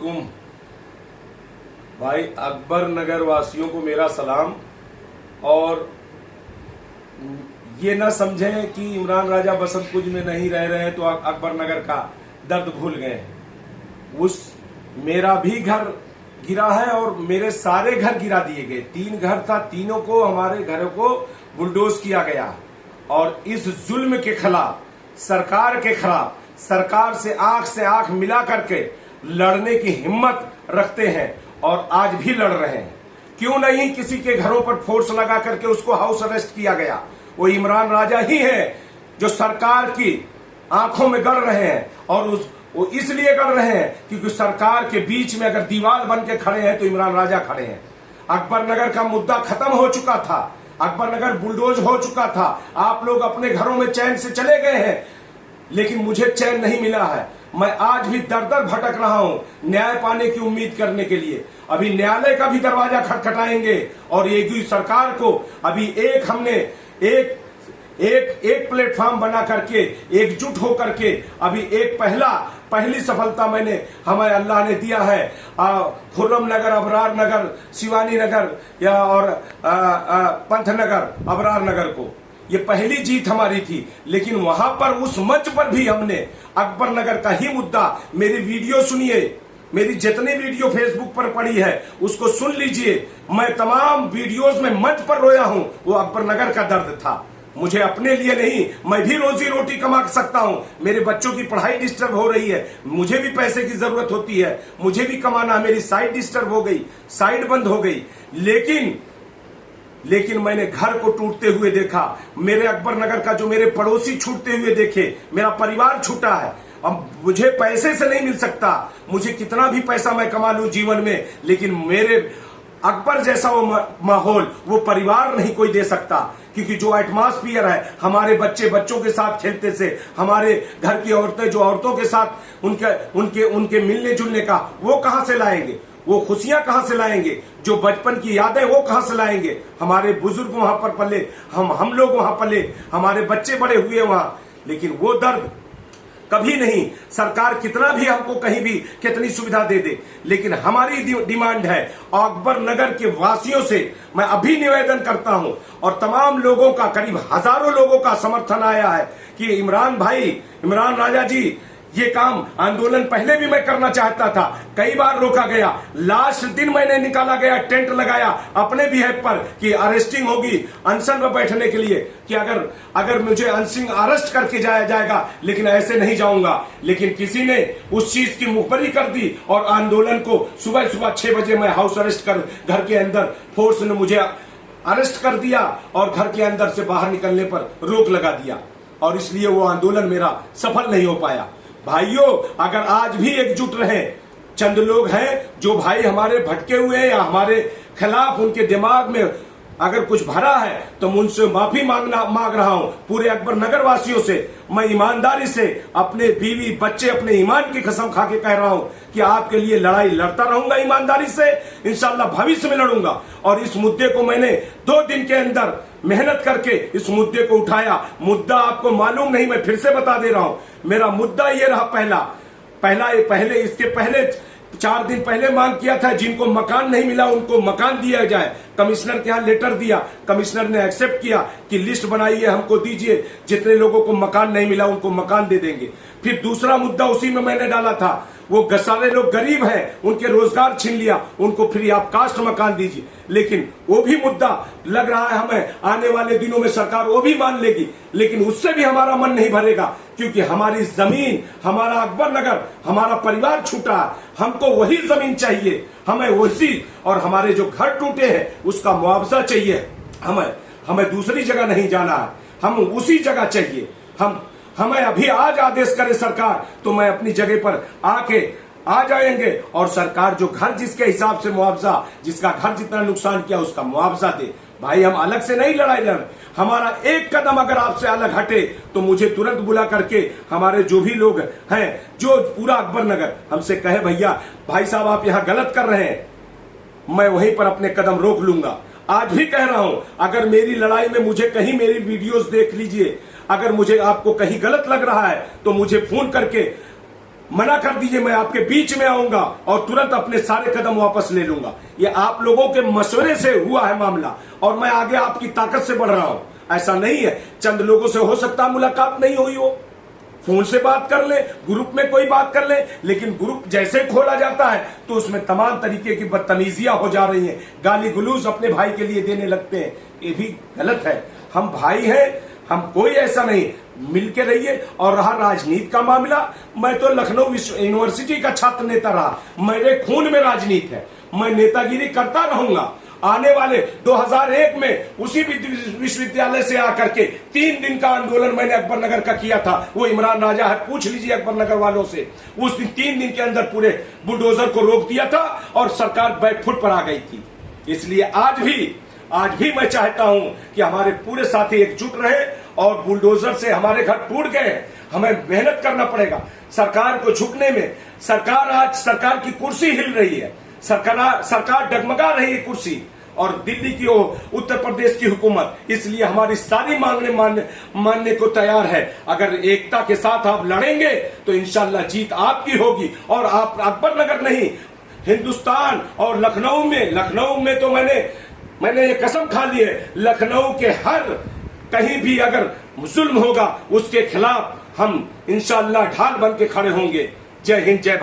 वालेकुम। भाई अकबर नगर वासियों को मेरा सलाम। और ये ना समझें कि इमरान राजा बसंत कुंज में नहीं रह रहे हैं तो अकबर नगर का दर्द भूल गए। उस मेरा भी घर गिरा है और मेरे सारे घर गिरा दिए गए। 3 घर था, तीनों को, हमारे घरों को बुलडोज किया गया। और इस जुल्म के खिलाफ, सरकार के खिलाफ, सरकार से आंख मिला करके लड़ने की हिम्मत रखते हैं और आज भी लड़ रहे हैं। क्यों नहीं किसी के घरों पर फोर्स लगा करके उसको हाउस अरेस्ट किया गया? वो इमरान राजा ही है जो सरकार की आंखों में गड़ रहे हैं। और वो इसलिए गड़ रहे हैं क्योंकि सरकार के बीच में अगर दीवार बन के खड़े हैं तो इमरान राजा खड़े हैं। अकबर नगर का मुद्दा खत्म हो चुका था, अकबर नगर बुलडोज हो चुका था। आप लोग अपने घरों में चैन से चले गए हैं, लेकिन मुझे चैन नहीं मिला है। मैं आज भी दर दर भटक रहा हूं न्याय पाने की उम्मीद करने के लिए। अभी न्यायालय का भी दरवाजा खटखटाएंगे और ये सरकार को अभी हमने एक प्लेटफॉर्म बना करके एकजुट होकर के अभी पहली सफलता हमें अल्लाह ने दिया है। खुर्रम नगर, अबरार नगर, शिवानी नगर और पंथ नगर, अबरार नगर को ये पहली जीत हमारी थी। लेकिन वहां पर उस मंच पर भी हमने अकबर नगर का ही मुद्दा, मेरी वीडियो सुनिए, मेरी जितनी वीडियो फेसबुक पर पड़ी है उसको सुन लीजिए। मैं तमाम वीडियोस में मंच पर रोया हूं। वो अकबर नगर का दर्द था, मुझे अपने लिए नहीं, मैं भी रोजी रोटी कमा सकता हूं। मेरे बच्चों की पढ़ाई डिस्टर्ब हो रही है, मुझे भी पैसे की जरूरत होती है, मुझे भी कमाना। मेरी साइट डिस्टर्ब हो गई, साइट बंद हो गई। लेकिन मैंने घर को टूटते हुए देखा, मेरे अकबर नगर का जो मेरे पड़ोसी छूटते हुए देखे, मेरा परिवार छूटा है। अब मुझे पैसे से नहीं मिल सकता, मुझे कितना भी पैसा मैं कमा लूं जीवन में, लेकिन मेरे अकबर जैसा वो माहौल, वो परिवार नहीं कोई दे सकता। क्योंकि जो एटमॉस्फियर है, हमारे बच्चों के साथ खेलते से, हमारे घर की औरतें जो औरतों के साथ उनके मिलने जुलने का, वो कहां से लाएंगे? वो खुशियां कहां से लाएंगे? जो बचपन की यादें वो कहां से लाएंगे? हमारे बुजुर्ग वहां पर पले, हम लोग वहां पले, हमारे बच्चे बड़े हुए वहां, लेकिन वो दर्द कभी नहीं। सरकार कितना भी हमको कहीं भी कितनी सुविधा दे दे, लेकिन हमारी डिमांड है। अकबर नगर के वासियों से मैं अभी निवेदन करता हूं और तमाम लोगों का, करीब हजारों लोगों का समर्थन आया है कि इमरान राजा जी, ये काम आंदोलन पहले भी मैं करना चाहता था, कई बार रोका गया। लास्ट दिन मैंने निकाला गया, टेंट लगाया अपने बिहेव पर कि अरेस्टिंग होगी, अनशन में बैठने के लिए, कि अगर मुझे अनशन अरेस्ट करके जाया जाएगा, लेकिन ऐसे नहीं जाऊंगा। लेकिन किसी ने उस चीज की मुखबरी कर दी और आंदोलन को सुबह 6 बजे मैं हाउस अरेस्ट कर, घर के अंदर फोर्स ने मुझे अरेस्ट कर दिया और घर के अंदर से बाहर निकलने पर रोक लगा दिया। और इसलिए वो आंदोलन मेरा सफल नहीं हो पाया। भाइयों, अगर आज भी एकजुट रहे, चंद लोग हैं जो भाई हमारे भटके हुए हैं या हमारे खिलाफ उनके दिमाग में अगर कुछ भरा है, तो मैं उनसे माफी मांग रहा हूं। पूरे अकबर नगर वासियों से मैं ईमानदारी से, अपने बीवी बच्चे, अपने ईमान की कसम खा के कह रहा हूं कि आपके लिए लड़ाई लड़ता रहूंगा ईमानदारी से, इंशाल्लाह भविष्य में लड़ूंगा। और इस मुद्दे को मैंने 2 दिन के अंदर मेहनत करके इस मुद्दे को उठाया। मुद्दा आपको मालूम नहीं, मैं फिर से बता दे रहा हूं। मेरा मुद्दा ये रहा, इसके पहले 4 दिन पहले मांग किया था, जिनको मकान नहीं मिला उनको मकान दिया जाए। कमिश्नर के यहाँ लेटर दिया, कमिश्नर ने एक्सेप्ट किया कि लिस्ट बनाइए, हमको दीजिए, जितने लोगों को मकान नहीं मिला उनको मकान दे देंगे। फिर दूसरा मुद्दा उसी में मैंने डाला था, वो सारे लोग गरीब हैं, उनके रोजगार छीन लिया, उनको फ्री ऑफ कास्ट मकान दीजिए। लेकिन वो भी मुद्दा लग रहा है हमें आने वाले दिनों में सरकार वो भी मान लेगी, लेकिन उससे भी हमारा मन नहीं भरेगा, क्योंकि हमारी जमीन, हमारा अकबर नगर, हमारा परिवार छूटा है, हमको वही जमीन चाहिए, हमें वही, और हमारे जो घर टूटे हैं उसका मुआवजा चाहिए। हमें दूसरी जगह नहीं जाना है, हम उसी जगह चाहिए। हमें अभी आज आदेश करे सरकार, तो मैं अपनी जगह पर आ जाएंगे और सरकार जो घर जिसके हिसाब से मुआवजा, जिसका घर जितना नुकसान किया उसका मुआवजा दे। भाई, हम अलग से नहीं लड़ाई लड़, हमारा एक कदम अगर आपसे अलग हटे तो मुझे तुरंत बुला करके हमारे जो भी लोग हैं, जो पूरा अकबर नगर हमसे कहे, भैया भाई साहब आप यहाँ गलत कर रहे हैं, मैं वहीं पर अपने कदम रोक लूंगा। आज भी कह रहा हूं, अगर मेरी लड़ाई में मुझे कहीं, मेरी वीडियोस देख लीजिए, अगर मुझे आपको कहीं गलत लग रहा है तो मुझे फोन करके मना कर दीजिए, मैं आपके बीच में आऊंगा और तुरंत अपने सारे कदम वापस ले लूंगा। ये आप लोगों के मशवरे से हुआ है मामला और मैं आगे आपकी ताकत से बढ़ रहा हूं। ऐसा नहीं है चंद लोगों से हो सकता है मुलाकात नहीं हुई हो, फोन से बात कर ले, ग्रुप में कोई बात कर ले, लेकिन ग्रुप जैसे खोला जाता है तो उसमें तमाम तरीके की बदतमीजियां हो जा रही हैं, गाली गलौज अपने भाई के लिए देने लगते हैं। ये भी गलत है। हम भाई हैं, हम कोई ऐसा नहीं, मिलके रहिए। और रहा राजनीति का मामला, मैं तो लखनऊ यूनिवर्सिटी का छात्र नेता रहा, मेरे खून में राजनीति है, मैं नेतागिरी करता रहूंगा। आने वाले 2001 में उसी विश्वविद्यालय से आकर के 3 दिन का आंदोलन मैंने अकबर नगर का किया था। वो इमरान राजा है, पूछ लीजिए अकबर नगर वालों से। उस दिन 3 दिन के अंदर पूरे बुलडोजर को रोक दिया था और सरकार बैकफुट पर आ गई थी। इसलिए आज भी मैं चाहता हूं कि हमारे पूरे साथी एकजुट रहे और बुलडोजर से हमारे घर टूट गए, हमें मेहनत करना पड़ेगा सरकार को झुकने में। सरकार की कुर्सी हिल रही है, सरकार डगमगा रही है कुर्सी, और दिल्ली की उत्तर प्रदेश की हुकूमत, इसलिए हमारी सारी मांगने मानने को तैयार है। अगर एकता के साथ आप लड़ेंगे तो इंशाल्लाह जीत आपकी होगी। और आप अकबर नगर नहीं, हिंदुस्तान और लखनऊ में तो मैंने ये कसम खा ली है, लखनऊ के हर कहीं भी अगर जुल्म होगा उसके खिलाफ हम इंशाल्लाह ढाल बन के खड़े होंगे। जय हिंद, जय